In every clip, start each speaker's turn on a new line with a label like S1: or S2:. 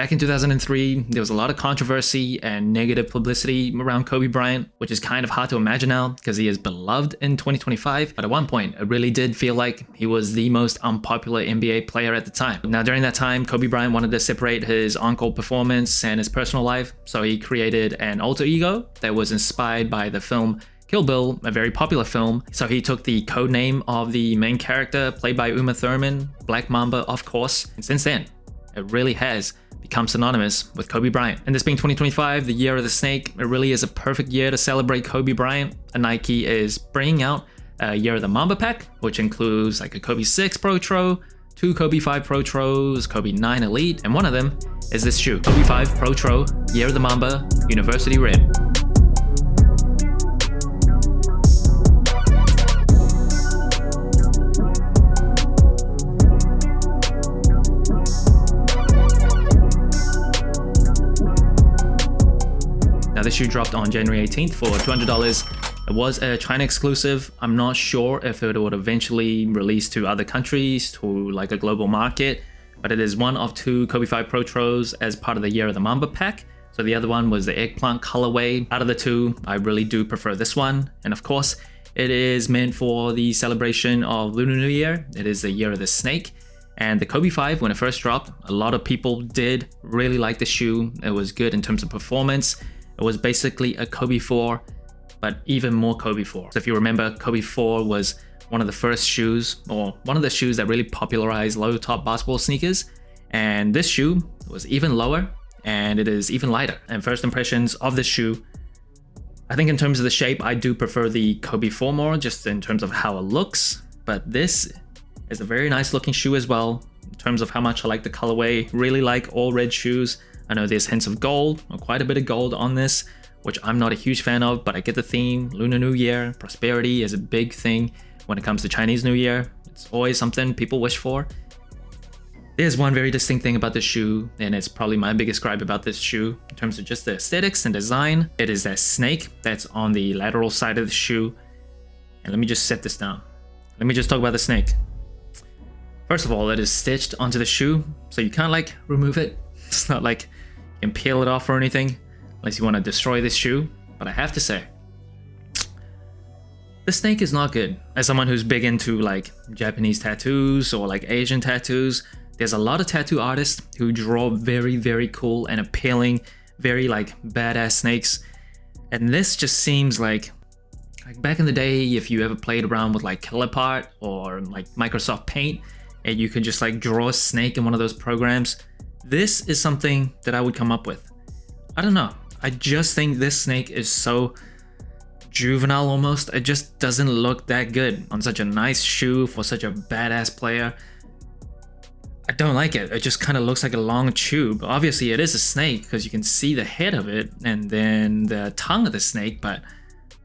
S1: Back in 2003, there was a lot of controversy and negative publicity around Kobe Bryant, which is kind of hard to imagine now because he is beloved in 2025. But at one point, it really did feel like he was the most unpopular NBA player at the time. Now, during that time, Kobe Bryant wanted to separate his on-court performance and his personal life, so he created an alter ego that was inspired by the film Kill Bill, a very popular film. So he took the code name of the main character, played by Uma Thurman, Black Mamba, of course, and since then, it really has become synonymous with Kobe Bryant. And this being 2025, the year of the snake, it really is a perfect year to celebrate Kobe Bryant. And Nike is bringing out a year of the Mamba pack, which includes like a Kobe 6 Protro, 2 Kobe 5 Protros, Kobe 9 Elite, and one of them is this shoe, Kobe 5 Protro Year of the Mamba University Red. Now this shoe dropped on January 18th for $200. It was a China exclusive. I'm not sure if it would eventually release to other countries, to like a global market, but it is one of 2 Kobe 5 Protros as part of the Year of the Mamba pack. So the other one was the eggplant colorway. Out of the 2, I really do prefer this one. And of course, it is meant for the celebration of Lunar New Year. It is the Year of the Snake. And the Kobe 5, when it first dropped, a lot of people did really like the shoe. It was good in terms of performance. It was basically a Kobe 4, but even more Kobe 4. So if you remember, Kobe 4 was one of the first shoes, or one of the shoes that really popularized low top basketball sneakers. And this shoe was even lower and it is even lighter. And first impressions of this shoe, I think in terms of the shape, I do prefer the Kobe 4 more, just in terms of how it looks. But this is a very nice looking shoe as well, in terms of how much I like the colorway. Really like all red shoes. I know there's hints of gold, or quite a bit of gold on this, which I'm not a huge fan of, but I get the theme. Lunar New Year, prosperity is a big thing when it comes to Chinese New Year. It's always something people wish for. There's one very distinct thing about this shoe, and it's probably my biggest gripe about this shoe in terms of just the aesthetics and design. It is that snake that's on the lateral side of the shoe. And let me just set this down. Let me just talk about the snake. First of all, it is stitched onto the shoe, so you can't like remove it. It's not like you can peel it off or anything, unless you want to destroy this shoe. But I have to say, the snake is not good. As someone who's big into like Japanese tattoos or like Asian tattoos, there's a lot of tattoo artists who draw very, very cool and appealing, very like badass snakes. And this just seems like back in the day, if you ever played around with like ColorPart or like Microsoft Paint, and you could just like draw a snake in one of those programs. This is something that I would come up with. I don't know. I just think this snake is so juvenile almost. It just doesn't look that good on such a nice shoe for such a badass player. I don't like it. It just kind of looks like a long tube. Obviously it is a snake because you can see the head of it and then the tongue of the snake, but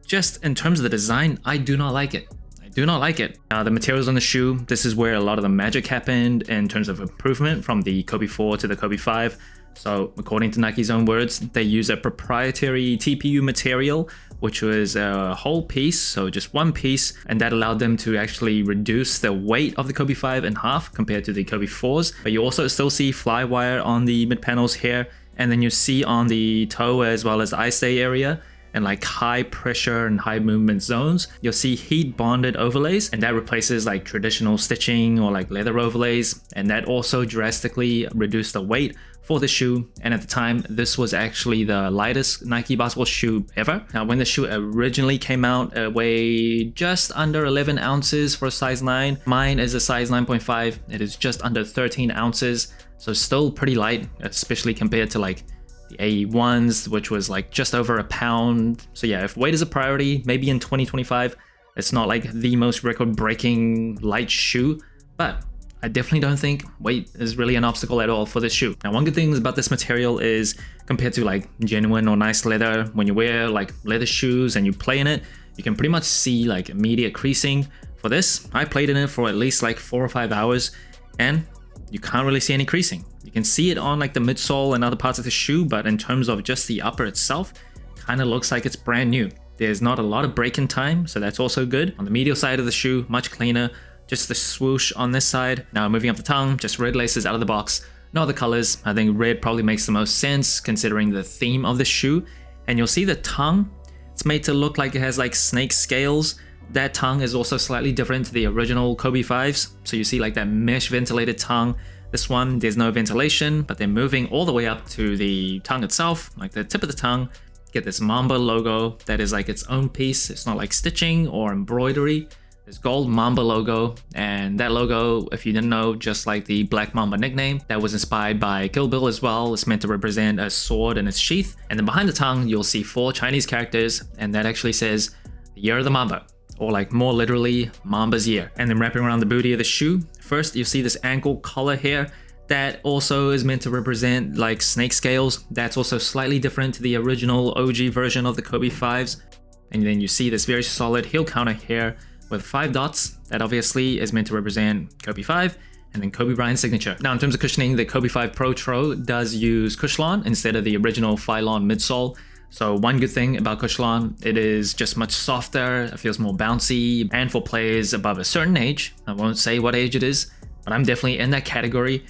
S1: just in terms of the design, I do not like it. Do not like it. The materials on the shoe, this is where a lot of the magic happened in terms of improvement from the Kobe 4 to the Kobe 5. So according to Nike's own words, they use a proprietary TPU material, which was a whole piece, so just one piece, and that allowed them to actually reduce the weight of the Kobe 5 in half compared to the Kobe 4s. But you also still see fly wire on the mid panels here, and then you see on the toe as well as the eye stay area, and like high pressure and high movement zones, you'll see heat bonded overlays, and that replaces like traditional stitching or like leather overlays, and that also drastically reduced the weight for the shoe. And at the time, this was actually the lightest Nike basketball shoe ever. Now, when the shoe originally came out, it weighed just under 11 ounces for a size 9. Mine is a size 9.5. It is just under 13 ounces, so still pretty light, especially compared to like the AE1s, which was like just over a pound. So yeah, if weight is a priority, maybe in 2025, it's not like the most record-breaking light shoe, but I definitely don't think weight is really an obstacle at all for this shoe. Now, one good thing about this material is compared to like genuine or nice leather, when you wear like leather shoes and you play in it, you can pretty much see like immediate creasing. For this, I played in it for at least like 4 or 5 hours, and you can't really see any creasing. You can see it on like the midsole and other parts of the shoe, but in terms of just the upper itself, kind of looks like it's brand new. There's not a lot of break-in time, so that's also good. On the medial side of the shoe, much cleaner. Just the swoosh on this side. Now moving up the tongue, just red laces out of the box. No other colors. I think red probably makes the most sense considering the theme of the shoe. And you'll see the tongue. It's made to look like it has like snake scales. That tongue is also slightly different to the original Kobe 5s. So you see like that mesh ventilated tongue. This one, there's no ventilation, but they're moving all the way up to the tongue itself, like the tip of the tongue. Get this Mamba logo that is like its own piece. It's not like stitching or embroidery. This gold Mamba logo, and that logo, if you didn't know, just like the Black Mamba nickname, that was inspired by Kill Bill as well. It's meant to represent a sword in its sheath. And then behind the tongue, you'll see 4 Chinese characters, and that actually says the Year of the Mamba, or like more literally Mamba's Year. And then wrapping around the booty of the shoe, first you see this ankle collar here that also is meant to represent like snake scales. That's also slightly different to the original OG version of the Kobe 5s. And then you see this very solid heel counter here with 5 dots. That obviously is meant to represent Kobe 5 and then Kobe Bryant's signature. Now in terms of cushioning, the Kobe 5 Protro does use Cushlon instead of the original Phylon midsole. So one good thing about Cushlon, it is just much softer, it feels more bouncy, and for players above a certain age, I won't say what age it is, but I'm definitely in that category.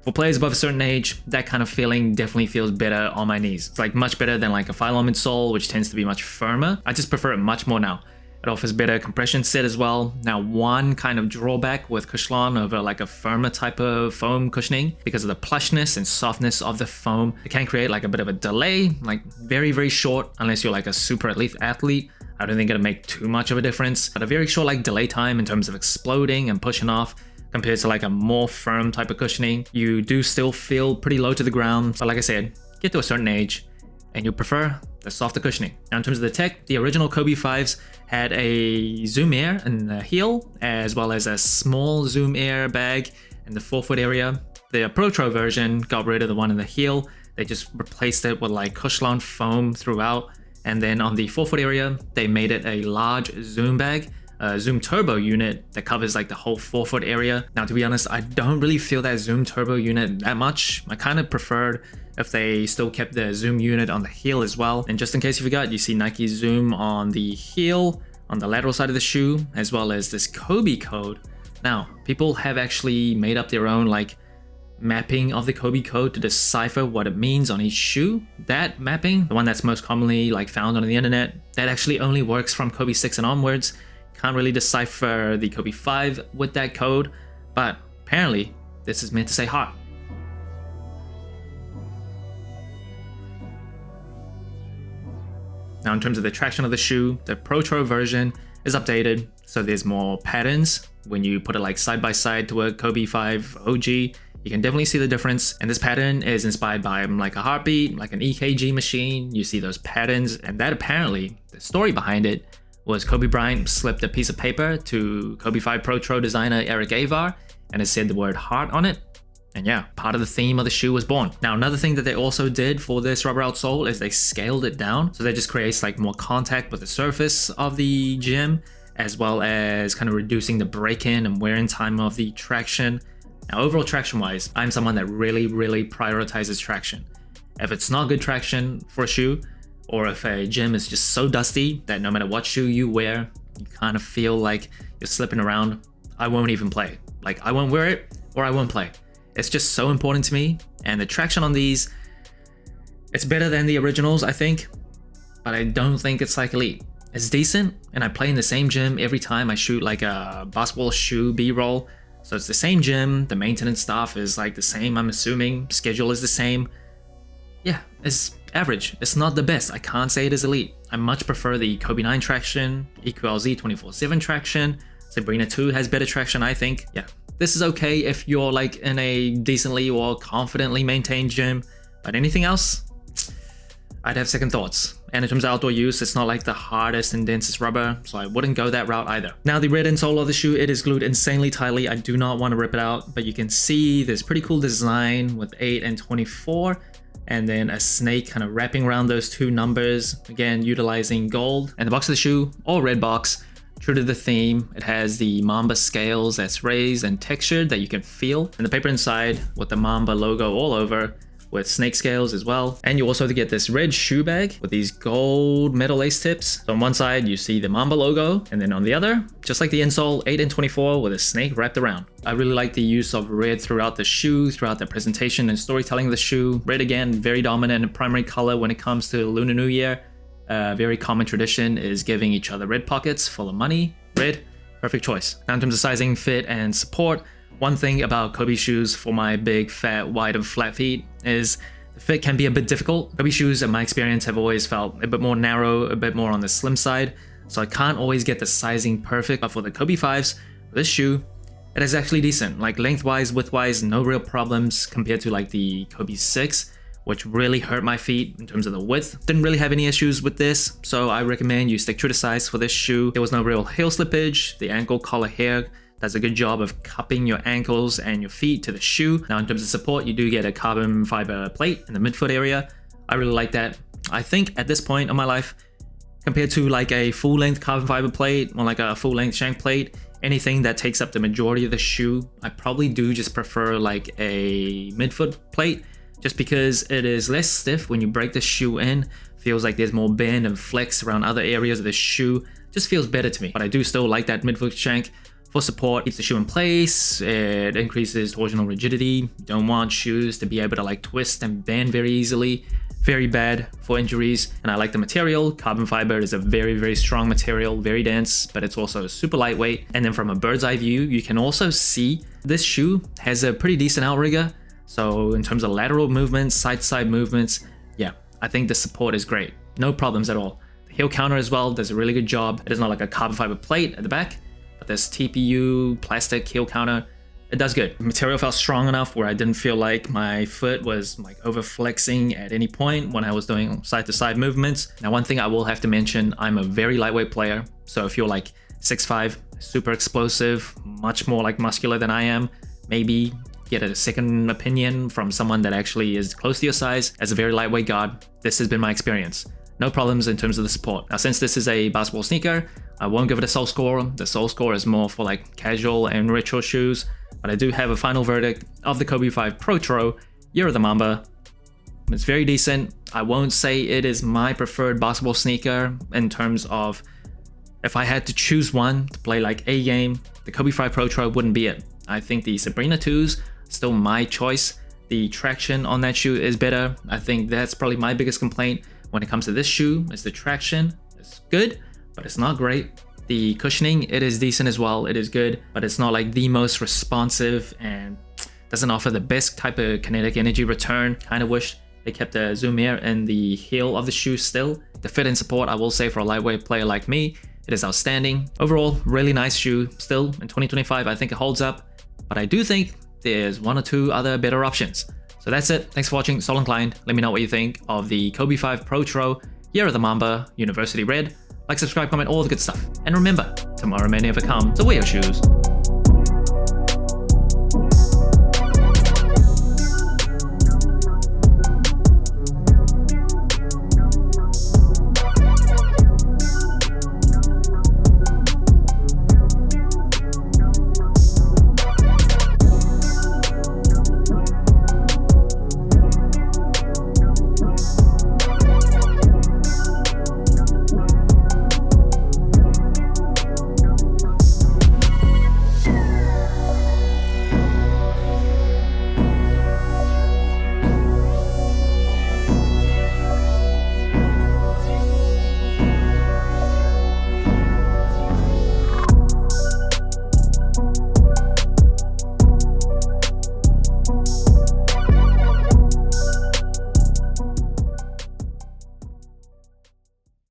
S1: For players above a certain age, that kind of feeling definitely feels better on my knees. It's like much better than like a Phylon midsole, which tends to be much firmer. I just prefer it much more now. It offers better compression set as well. Now one kind of drawback with Cushlon over like a firmer type of foam cushioning, because of the plushness and softness of the foam, it can create like a bit of a delay, like very, very short, unless you're like a super elite athlete. I don't think it'll make too much of a difference, but a very short like delay time in terms of exploding and pushing off compared to like a more firm type of cushioning. You do still feel pretty low to the ground, but like I said, get to a certain age and you prefer the softer cushioning. Now in terms of the tech, the original Kobe 5s had a zoom air in the heel, as well as a small zoom air bag in the forefoot area. The Protro version got rid of the one in the heel. They just replaced it with like Cushlon foam throughout. And then on the forefoot area, they made it a large zoom bag, a zoom turbo unit that covers like the whole forefoot area. Now to be honest, I don't really feel that zoom turbo unit that much. I kind of preferred if they still kept the zoom unit on the heel as well. And just in case you forgot, you see Nike zoom on the heel, on the lateral side of the shoe, as well as this Kobe code. Now, people have actually made up their own like mapping of the Kobe code to decipher what it means on each shoe. That mapping, the one that's most commonly like found on the internet, that actually only works from Kobe 6 and onwards. Can't really decipher the Kobe 5 with that code, but apparently this is meant to say hot. Now in terms of the traction of the shoe, the Protro version is updated, so there's more patterns. When you put it like side by side to a Kobe 5 OG, you can definitely see the difference. And this pattern is inspired by like a heartbeat, like an EKG machine. You see those patterns, and that apparently, the story behind it was Kobe Bryant slipped a piece of paper to Kobe 5 Protro designer Eric Avar, and it said the word heart on it. And yeah, part of the theme of the shoe was born. Now, another thing that they also did for this rubber outsole is they scaled it down. So that just creates like more contact with the surface of the gym, as well as kind of reducing the break-in and wear-in time of the traction. Now, overall traction-wise, I'm someone that really prioritizes traction. If it's not good traction for a shoe, or if a gym is just so dusty that no matter what shoe you wear, you kind of feel like you're slipping around, I won't even play. Like, I won't wear it, or I won't play. It's just so important to me, and the traction on these, it's better than the originals, I think, but I don't think it's like elite. It's decent, and I play in the same gym every time I shoot like a basketball shoe B-roll, so it's the same gym, the maintenance stuff is like the same, I'm assuming, schedule is the same. Yeah, it's average, it's not the best, I can't say it is elite. I much prefer the Kobe 9 traction, EQLZ 24/7 traction, Sabrina 2 has better traction, I think. Yeah. This is okay if you're like in a decently or confidently maintained gym, but anything else, I'd have second thoughts. And in terms of outdoor use, it's not like the hardest and densest rubber, so I wouldn't go that route either. Now the red insole of the shoe, it is glued insanely tightly. I do not want to rip it out, but you can see this pretty cool design with 8 and 24, and then a snake kind of wrapping around those two numbers, again utilizing gold. And the box of the shoe, all red box. True to the theme, it has the Mamba scales that's raised and textured that you can feel. And the paper inside with the Mamba logo all over, with snake scales as well. And you also get this red shoe bag with these gold metal lace tips. So on one side, you see the Mamba logo, and then on the other, just like the insole, 8 and 24 with a snake wrapped around. I really like the use of red throughout the shoe, throughout the presentation and storytelling of the shoe. Red again, very dominant and primary color when it comes to Lunar New Year. Very common tradition is giving each other red pockets full of money. Red, perfect choice. Now in terms of sizing, fit, and support, one thing about Kobe shoes for my big, fat, wide, and flat feet is the fit can be a bit difficult. Kobe shoes, in my experience, have always felt a bit more narrow, a bit more on the slim side, so I can't always get the sizing perfect. But for the Kobe 5s, this shoe, it is actually decent. Like lengthwise, widthwise, no real problems compared to like the Kobe 6, which really hurt my feet in terms of the width. Didn't really have any issues with this, so I recommend you stick true to size for this shoe. There was no real heel slippage. The ankle collar hair does a good job of cupping your ankles and your feet to the shoe. Now in terms of support, you do get a carbon fiber plate in the midfoot area. I really like that. I think at this point of my life, compared to like a full length carbon fiber plate or like a full length shank plate, anything that takes up the majority of the shoe, I probably do just prefer like a midfoot plate, just because it is less stiff when you break the shoe in. Feels like there's more bend and flex around other areas of the shoe. Just feels better to me. But I do still like that midfoot shank for support. Keeps the shoe in place. It increases torsional rigidity. You don't want shoes to be able to like twist and bend very easily. Very bad for injuries. And I like the material. Carbon fiber is a very, very strong material, very dense, but it's also super lightweight. And then from a bird's eye view, you can also see this shoe has a pretty decent outrigger. So in terms of lateral movements, side-to-side movements, yeah, I think the support is great. No problems at all. The heel counter as well does a really good job. It is not like a carbon fiber plate at the back, but this TPU plastic heel counter, it does good. The material felt strong enough where I didn't feel like my foot was like over flexing at any point when I was doing side-to-side movements. Now, one thing I will have to mention, I'm a very lightweight player. So if you're like 6'5", super explosive, much more like muscular than I am, maybe get a second opinion from someone that actually is close to your size. As a very lightweight guard, this has been my experience. No problems in terms of the support. Now, since this is a basketball sneaker, I won't give it a sole score. The sole score is more for like casual and retro shoes, but I do have a final verdict of the Kobe 5 Protro Year of the Mamba. It's very decent. I won't say it is my preferred basketball sneaker in terms of if I had to choose one to play like a game, the Kobe 5 Protro wouldn't be it. I think the Sabrina 2s still my choice. The traction on that shoe is better. I think that's probably my biggest complaint when it comes to this shoe is the traction. It's good, but it's not great. The cushioning, it is decent as well. It is good, but it's not like the most responsive and doesn't offer the best type of kinetic energy return. Kind of wish they kept the zoom air in the heel of the shoe still. The fit and support, I will say, for a lightweight player like me, it is outstanding. Overall, really nice shoe. Still, in 2025, I think it holds up, but I do think there's one or two other better options. So that's it. Thanks for watching. Soul Inclined. Let me know what you think of the Kobe 5 Protro Year of the Mamba University Red. Like, subscribe, comment, all the good stuff. And remember, tomorrow may never come, so wear your shoes.